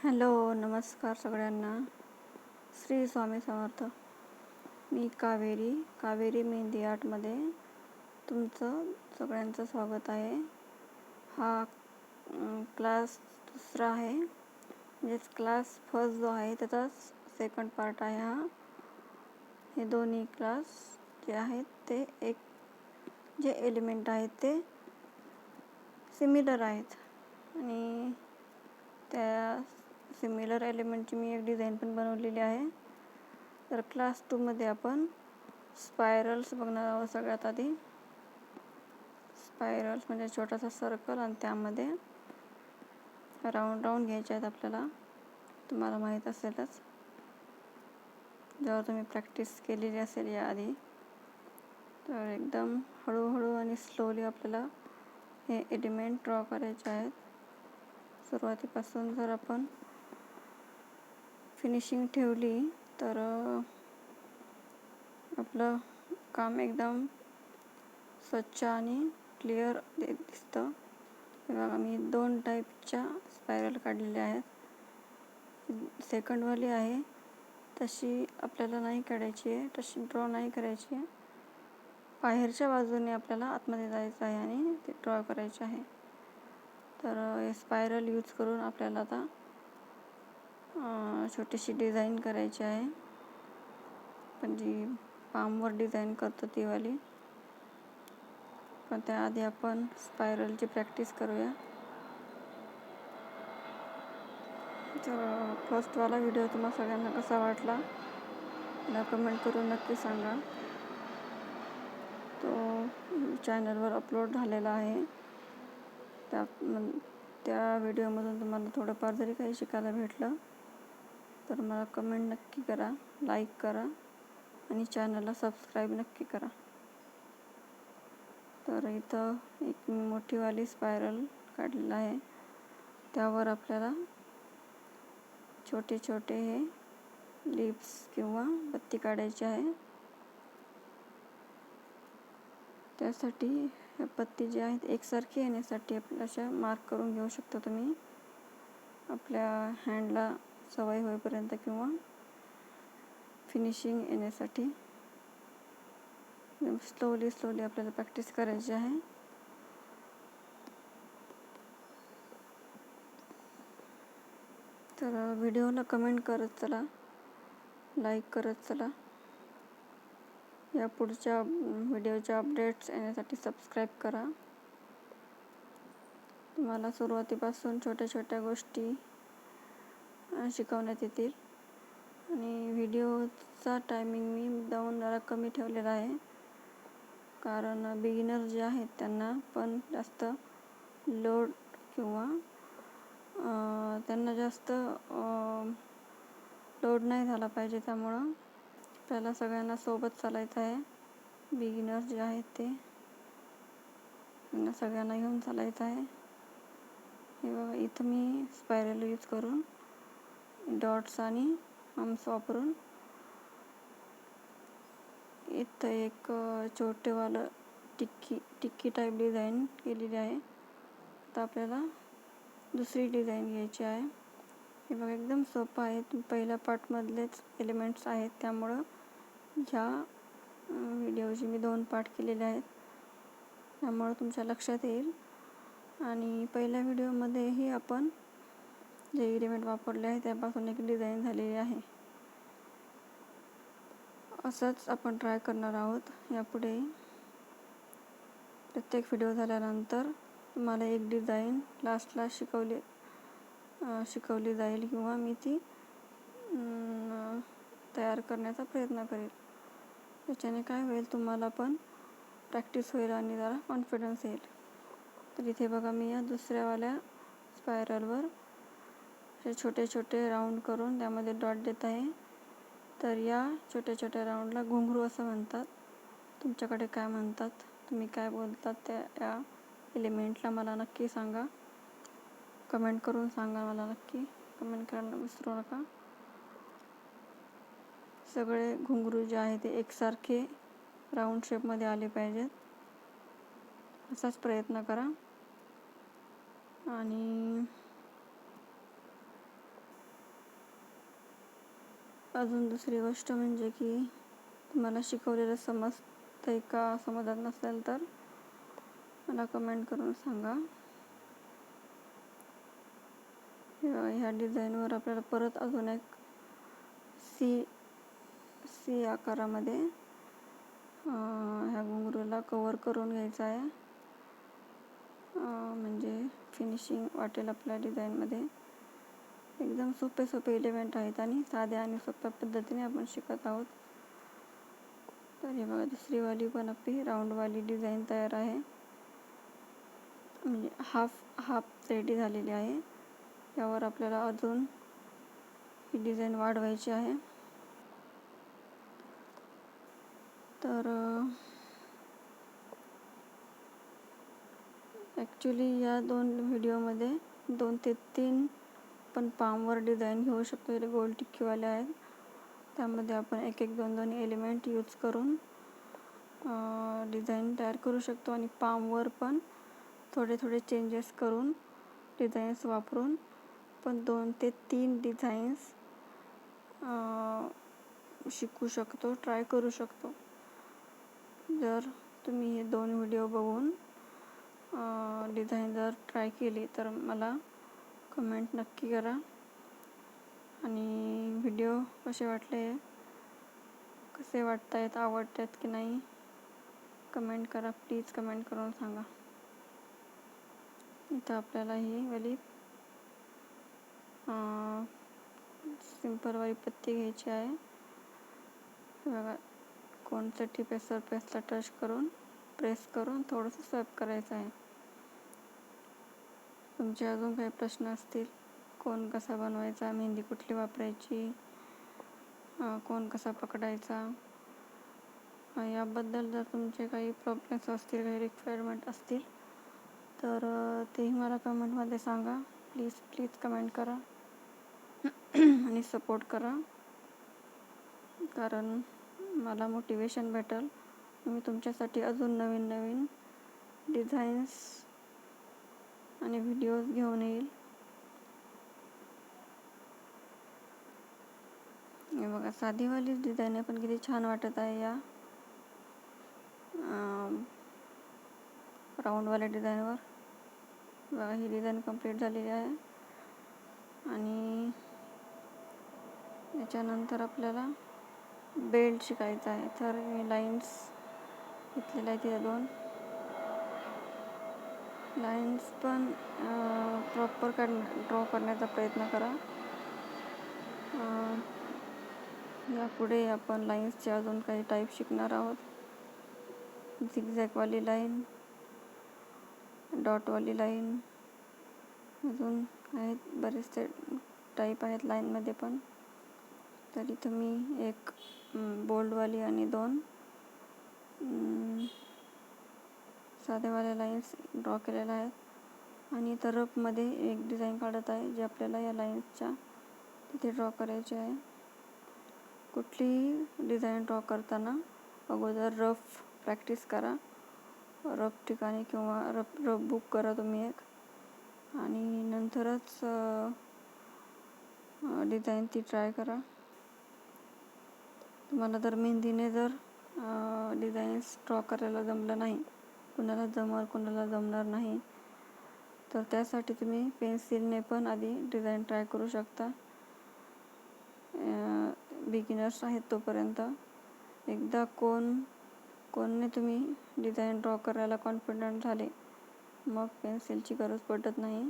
Hello, नमस्कार सगळ्यांना. श्री स्वामी समर्थ. मी कावेरी मेहंदी आर्टमध्ये तुमचं सगळ्यांचं स्वागत आहे. हा क्लास दुसरा आहे, म्हणजेच क्लास फर्स्ट जो आहे त्याचा सेकंड पार्ट आहे हा. हे दोन्ही क्लास जे आहेत ते जे एलिमेंट आहेत ते सिमिलर आहेत आणि त्या सिमिलर एलिमेंटची मी एक डिझाईन पण बनवलेली आहे. तर क्लास 2 मध्ये आपण स्पायरल्स बघणार आहोत. सगळ्यात आधी स्पायरल्स म्हणजे छोटासा सर्कल आणि त्यामध्ये राऊंड घ्यायचे आहेत आपल्याला. तुम्हाला माहीत असेलच जेव्हा तुम्ही प्रॅक्टिस केलेली असेल याआधी. तर एकदम हळूहळू आणि स्लोली आपल्याला हे एलिमेंट ड्रॉ करायचे आहेत. सुरुवातीपासून जर आपण फिनिशिंग ठेवली तर आपलं काम एकदम स्वच्छ आणि क्लिअर दिसतं. हे बघा, मी 2 टाईपच्या स्पायरल काढलेल्या आहेत. सेकंडवाली आहे तशी आपल्याला नाही काढायची आहे, तशी ड्रॉ नाही करायची आहे. बाहेरच्या बाजूने आपल्याला आतमध्ये जायचं आहे आणि ते ड्रॉ करायचे आहे. तर हे स्पायरल यूज करून आपल्याला आता छोटीशी डिझाईन करायची आहे. पण जी पामवर डिझाईन करतो ती वाली. पण त्याआधी आपण स्पायरलची प्रॅक्टिस करूया. तर फर्स्टवाला व्हिडिओ तुम्हाला सगळ्यांना कसा वाटला मला कमेंट करून नक्की सांगा. तो चॅनलवर अपलोड झालेला आहे. त्या व्हिडिओमधून तुम्हाला थोडंफार जरी काही शिकायला भेटलं तर मला कमेंट नक्की करा, लाईक करा आणि चॅनलला सबस्क्राईब नक्की करा. तर इथं एक मोठीवाली स्पायरल काढलेला आहे. त्यावर आपल्याला छोटे छोटे हे लिप्स किंवा बत्ती काढायची आहे. त्यासाठी हे पत्ती जे आहेत एकसारखी येण्यासाठी आपल्याला अशा मार्क करून घेऊ शकता तुम्ही आपल्या हँडला सवय होईपर्यंत किंवा फिनिशिंग येण्यासाठी. स्लोली आपल्याला प्रॅक्टिस करायची आहे. तर व्हिडिओला कमेंट करत चला, लाईक करत चला. या पुढच्या व्हिडिओच्या अपडेट्स येण्यासाठी सबस्क्राईब करा. तुम्हाला सुरुवातीपासून छोट्या छोट्या गोष्टी शिकवण्यात येतील. आणि व्हिडिओचा टायमिंग मी मुद्दामून जरा कमी ठेवलेला आहे, कारण बिगिनर जे आहेत त्यांना पण जास्त लोड किंवा त्यांना जास्त लोड नाही झाला पाहिजे. त्यामुळं आपल्याला सगळ्यांना सोबत चालायचं आहे. बिगिनर्स जे आहेत त्यांना सगळ्यांना घेऊन चालायचं आहे. हे बघा, इथं मी स्पायरल यूज करून डॉट्स आणि हम्स वापरून इथं एक छोटेवालं टिक्की टाईप डिझाईन केलेली आहे. आता आपल्याला दुसरी डिझाईन घ्यायची आहे. हे बघा, एकदम सोपं आहे. पहिल्या पार्टमधलेच एलिमेंट्स आहेत, त्यामुळं ह्या व्हिडिओचे मी 2 पार्ट केलेले आहेत. त्यामुळं तुमच्या लक्षात येईल. आणि पहिल्या व्हिडिओमध्येही आपण जे एलिमेंट वापरले आहे त्यापासून एक डिझाईन झालेली आहे. असंच आपण ट्राय करणार आहोत यापुढे. प्रत्येक व्हिडिओ झाल्यानंतर तुम्हाला एक डिझाईन लास्टला शिकवली जाईल किंवा मी ती तयार करण्याचा प्रयत्न करेल. त्याच्याने काय होईल, तुम्हाला पण प्रॅक्टिस होईल आणि जरा कॉन्फिडन्स येईल. तर इथे बघा, मी या दुसऱ्यावाल्या स्पायरलवर असे छोटे छोटे राऊंड करून त्यामध्ये डॉट देत आहे. तर या छोट्या छोट्या राऊंडला घुंगरू असं म्हणतात. तुमच्याकडे काय म्हणतात, तुम्ही काय बोलतात त्या या एलिमेंटला मला नक्की सांगा. कमेंट करून सांगा मला नक्की. कमेंट करायला विसरू नका. सगळे घुंगरू जे आहे ते एकसारखे राऊंड शेपमध्ये आले पाहिजेत, असाच प्रयत्न करा. आणि अजून दुसरी गोष्ट म्हणजे की तुम्हाला शिकवलेलं समजतंय का, समजत नसेल तर मला कमेंट करून सांगा. ह्या डिझाईनवर आपल्याला परत अजून एक सी आकारामध्ये ह्या घुंगरूला कवर करून घ्यायचा आहे. म्हणजे फिनिशिंग वाटेल आपल्या डिझाईनमध्ये. एकदम सोपे एलिमेंट आहेत आणि साध्या आणि सोप्या पद्धतीने आपण शिकत आहोत. तर हे बघा, दुसरी वाली पण आपली राऊंडवाली डिझाईन तयार आहे. म्हणजे हाफ रेडी झालेली आहे. यावर आपल्याला अजून ही डिझाईन वाढवायची आहे. तर ॲक्च्युली या 2 व्हिडिओमध्ये 2 ते 3 पण पामवर डिझाईन घेऊ शकतो. हे गोल टिक्कीवाले आहेत. त्यामध्ये आपण एक 2 एलिमेंट यूज करून डिझाईन तयार करू शकतो आणि पामवर पण थोडे चेंजेस करून डिझाईन्स वापरून पण 2 ते 3 डिझाईन्स शिकू शकतो, ट्राय करू शकतो. जर तुम्ही हे 2 व्हिडिओ बघून डिझाईन जर ट्राय केली तर मला कमेंट नक्की करा. आणि व्हिडिओ कसे वाटले, कसे वाटतायत, आवडतात की नाही कमेंट करा, प्लीज कमेंट करून सांगा. इथं आपल्याला ही वाली सिंपलवाली पत्ती घ्यायची आहे. बघा, कोणसाठी पेस्टला टच करून प्रेस करून थोडंसं स्वॅप करायचं आहे. तुमचे अजून काही प्रश्न असतील, कोण कसा बनवायचा, मेहंदी कुठली वापरायची, कोण कसा पकडायचा, याबद्दल जर तुमचे काही प्रॉब्लेम्स असतील, काही रिक्वायरमेंट असतील तर तेही मला कमेंटमध्ये सांगा. प्लीज कमेंट करा आणि सपोर्ट करा. कारण मला मोटिवेशन भेटेल. मी तुमच्यासाठी अजून नवीन डिझाईन्स आणि व्हिडिओज घेऊन येईल. हे बघा, साधीवाली डिझाईन आहे पण किती छान वाटत आहे या राऊंडवाल्या डिझाईनवर. बघा, ही डिझाईन कंप्लीट झालेली आहे. आणि याच्यानंतर आपल्याला बेल्ट शिकायचा आहे. तर मी लाईन्स घेतलेल्या आहेत. या 2 लाईन्स पण प्रॉपर ड्रॉ करण्याचा प्रयत्न करा. यापुढे आपण लाईन्सचे अजून काही टाईप शिकणार आहोत. झिगझॅगवाली लाईन, डॉटवाली लाईन, अजून आहेत बरेचसे टाईप आहेत लाईनमध्ये पण. तर इथं मी एक बोल्डवाली आणि 2 साधेवाल्या लाईन्स ड्रॉ केलेल्या आहेत. आणि इथं रफमध्ये एक डिझाईन काढत आहे, जे आपल्याला या लाईन्सच्या तिथे ड्रॉ करायचे आहे. कुठलीही डिझाईन ड्रॉ करताना अगोदर रफ प्रॅक्टिस करा. रफ ठिकाणी किंवा रफ बुक करा तुम्ही एक, आणि नंतरच डिझाईन ती ट्राय करा. तुम्हाला जर मेहंदीने जर डिझाईन्स ड्रॉ करायला जमलं नाही, कुणाला जमणार नाही, तर त्यासाठी तुम्ही पेन्सिलने पण आधी डिझाईन ट्राय करू शकता. बिगिनर्स आहेत तोपर्यंत. एकदा कोणने तुम्ही डिझाईन ड्रॉ करायला कॉन्फिडंट झाले, मग पेन्सिलची गरज पडत नाही.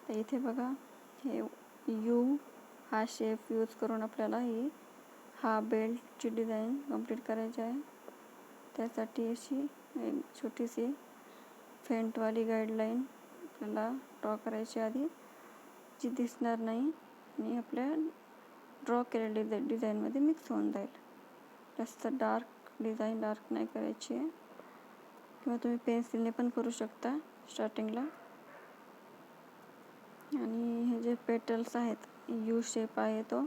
तर इथे बघा, हे यू हा शेप यूज करून आपल्याला हा बेल्टची डिझाईन कंप्लीट करायची आहे. त्यासाठी अशी एक छोटीशी फेंटवाली गाईडलाईन आपल्याला ड्रॉ करायची आधी, जी दिसणार नाही आणि आपल्या ड्रॉ केलेल्या डिझाईनमध्ये मिक्स होऊन जाईल. जास्त डार्क नाही करायची आहे. किंवा तुम्ही पेन्सिलने पण करू शकता स्टार्टिंगला. आणि हे जे पेटल्स आहेत, यू शेप आहे तो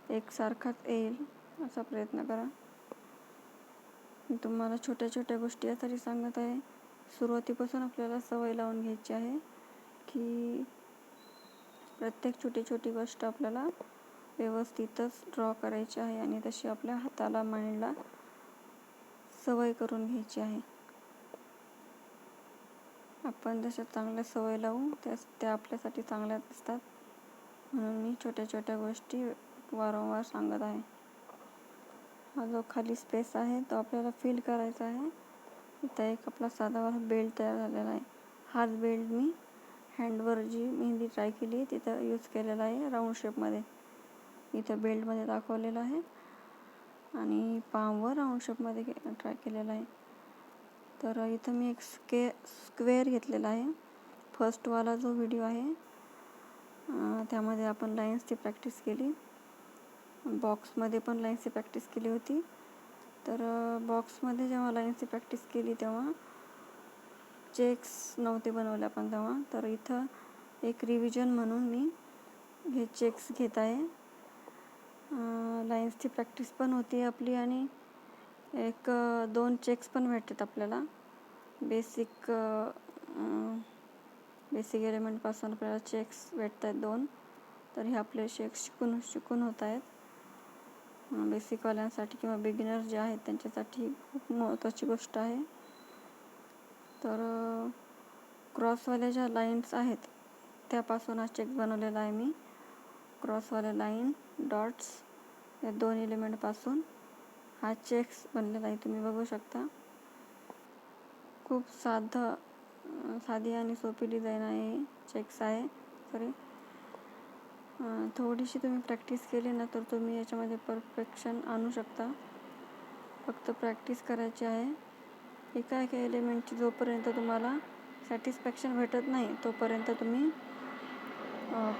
एकसारखाच येईल असा प्रयत्न करा. मी तुम्हाला छोट्या गोष्टी यासाठी सांगत आहे. सुरुवातीपासून आपल्याला सवय लावून घ्यायची आहे की प्रत्येक छोटी गोष्ट आपल्याला व्यवस्थितच ड्रॉ करायची आहे आणि तशी आपल्या हाताला माइंडला सवय करून घ्यायची आहे. आपण जशा चांगल्या सवय लावू त्या आपल्यासाठी चांगल्याच असतात. म्हणून मी छोट्या छोट्या गोष्टी वारंवार सांगत आहे. हा जो खाली स्पेस आहे तो आपल्याला फिल करायचा आहे. इथं एक आपला साधावाला बेल्ट तयार झालेला आहे. हाच बेल्ट मी हँडवर जी मेहंदी ट्राय केली तिथं यूज केलेला आहे राऊंड शेपमध्ये. इथं बेल्टमध्ये दाखवलेलं आहे आणि पामवर राऊंड शेपमध्ये ट्राय केलेला आहे. तर इथं मी एक स्क्वेअर घेतलेला आहे. फर्स्टवाला जो व्हिडिओ आहे त्यामध्ये आपण लाईन्सची प्रॅक्टिस केली. बॉक्समध्ये पण लाईन्सची प्रॅक्टिस केली होती. तर बॉक्समध्ये जेव्हा लाईन्सची प्रॅक्टिस केली तेव्हा चेक्स नव्हते बनवले आपण तेव्हा. तर इथं एक रिव्हिजन म्हणून मी हे चेक्स घेत आहे. लाईन्सची प्रॅक्टिस पण होती आपली आणि एक 2 चेक्स पण भेटतात आपल्याला. बेसिक एलिमेंटपासून आपल्याला चेक्स भेटत आहेत 2. तर हे आपले चेक्स शिकून होत आहेत. बेसिकवाल्यांसाठी किंवा बिगिनर्स जे आहेत त्यांच्यासाठी खूप महत्त्वाची गोष्ट आहे. तर क्रॉसवाल्या ज्या लाईन्स आहेत त्यापासून हा चेक बनवलेला आहे मी. क्रॉसवाल्या लाईन, डॉट्स या 2 एलिमेंटपासून हा चेक्स बनलेला आहे. तुम्ही बघू शकता. खूप साधी आणि सोपी डिझाईन आहे. चेक्स आहे थोडीशी तुम्ही प्रॅक्टिस केली ना तर तुम्ही याच्यामध्ये परफेक्शन आणू शकता. फक्त प्रॅक्टिस करायची आहे. एका एलिमेंटची जोपर्यंत तुम्हाला सॅटिस्फॅक्शन भेटत नाही तोपर्यंत तुम्ही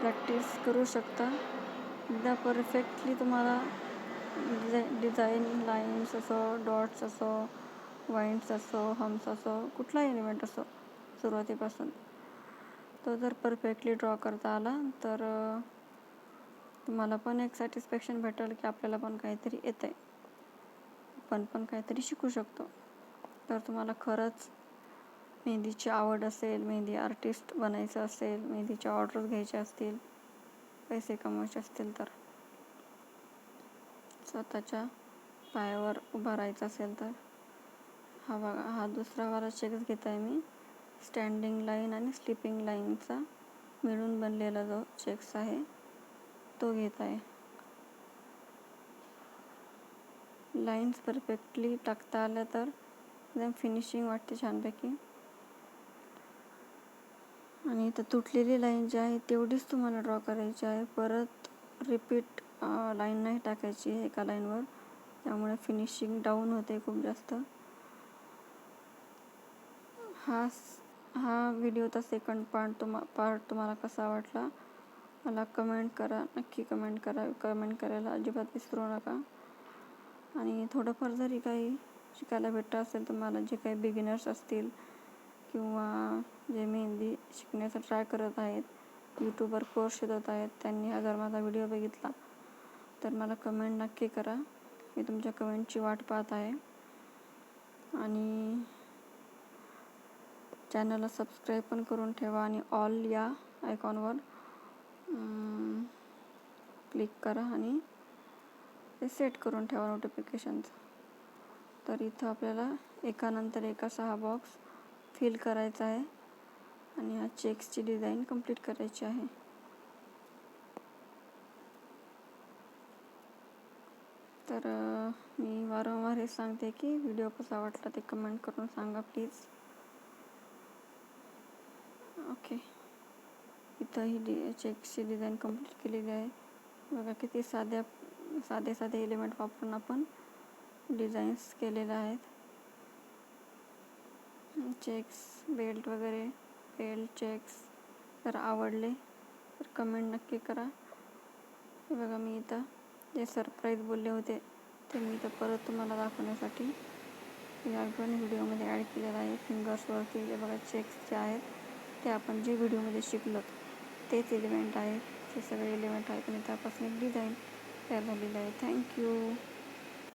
प्रॅक्टिस करू शकता. एकदा परफेक्टली तुम्हाला डिझाईन, लाईन्स असो, डॉट्स असो, वाईन्स असो, हम्स असो, कुठलाही एलिमेंट असो सुरुवातीपासून तो जर परफेक्टली ड्रॉ करता आला तर तुम्हाला पण एक सॅटिस्फॅक्शन भेटेल की आपल्याला पण काहीतरी येतं आहे, आपण पण काहीतरी शिकू शकतो. तर तुम्हाला खरंच मेहंदीची आवड असेल, मेहंदी आर्टिस्ट बनायचं असेल, मेहंदीच्या ऑर्डर्स घ्यायच्या असतील, पैसे कमवायचे असतील, तर स्वतःच्या पायावर उभा राहायचं असेल तर हा दुसरा वाला चेक्स घेत आहे मी. स्टँडिंग लाईन आणि स्लिपिंग लाईनचा मिळून बनलेला जो चेक्स आहे तो घेत आहे. लाईन्स परफेक्टली टाकता आल्या तर एकदम फिनिशिंग वाटते छानपैकी. आणि इथं तुटलेली लाईन जी आहे तेवढीच तुम्हाला ड्रॉ करायची आहे. परत रिपीट लाईन नाही टाकायची एका लाईनवर, त्यामुळे फिनिशिंग डाऊन होते खूप जास्त. हा व्हिडिओचा सेकंड पार्ट तुम्हाला कसा वाटला मला कमेंट करा, नक्की कमेंट करा. कमेंट करायला अजिबात विसरू नका. आणि थोडंफार जरी काही शिकायला भेटतं असेल तुम्हाला, जे काही बिगिनर्स असतील किंवा जे मेहंदी शिकण्याचा ट्राय करत आहेत, यूट्यूबवर कोर्स शोधत आहेत, त्यांनी अगर माझा व्हिडिओ बघितला तर मला कमेंट नक्की करा. मी तुमच्या कमेंटची वाट पाहत आहे. आणि चॅनलला सबस्क्राईब पण करून ठेवा आणि ऑल या आयकॉनवर क्लिक करा आणि ते सेट करून ठेवा नोटिफिकेशनचं. तर इथं आपल्याला एकानंतर एक असा हा बॉक्स फिल करायचा आहे आणि हा चेक्सची डिझाईन कंप्लीट करायची आहे. तर मी वारंवार हे सांगते की व्हिडिओ कसा वाटला ते कमेंट करून सांगा प्लीज. ओके, इथं ही चेक्सची डिझाईन कंप्लीट केलेली आहे. बघा किती साधे एलिमेंट वापरून आपण डिझाईन्स केलेल्या आहेत. चेक्स, बेल्ट वगैरे, बेल्ट, चेक्स जर आवडले तर कमेंट नक्की करा. हे बघा मी इथं जे सरप्राईज बोलले होते ते मी इथं परत तुम्हाला दाखवण्यासाठी या व्हिडिओमध्ये ॲड केलेलं आहे. फिंगर्सवरती जे बघा चेक्स जे आहेत ते आपण जे व्हिडिओमध्ये शिकलो तेच एलिमेंट आहेत. ते सगळे एलिमेंट आहेत आणि त्यापासून एक डिझाईन तयार झालेली आहे. थँक्यू.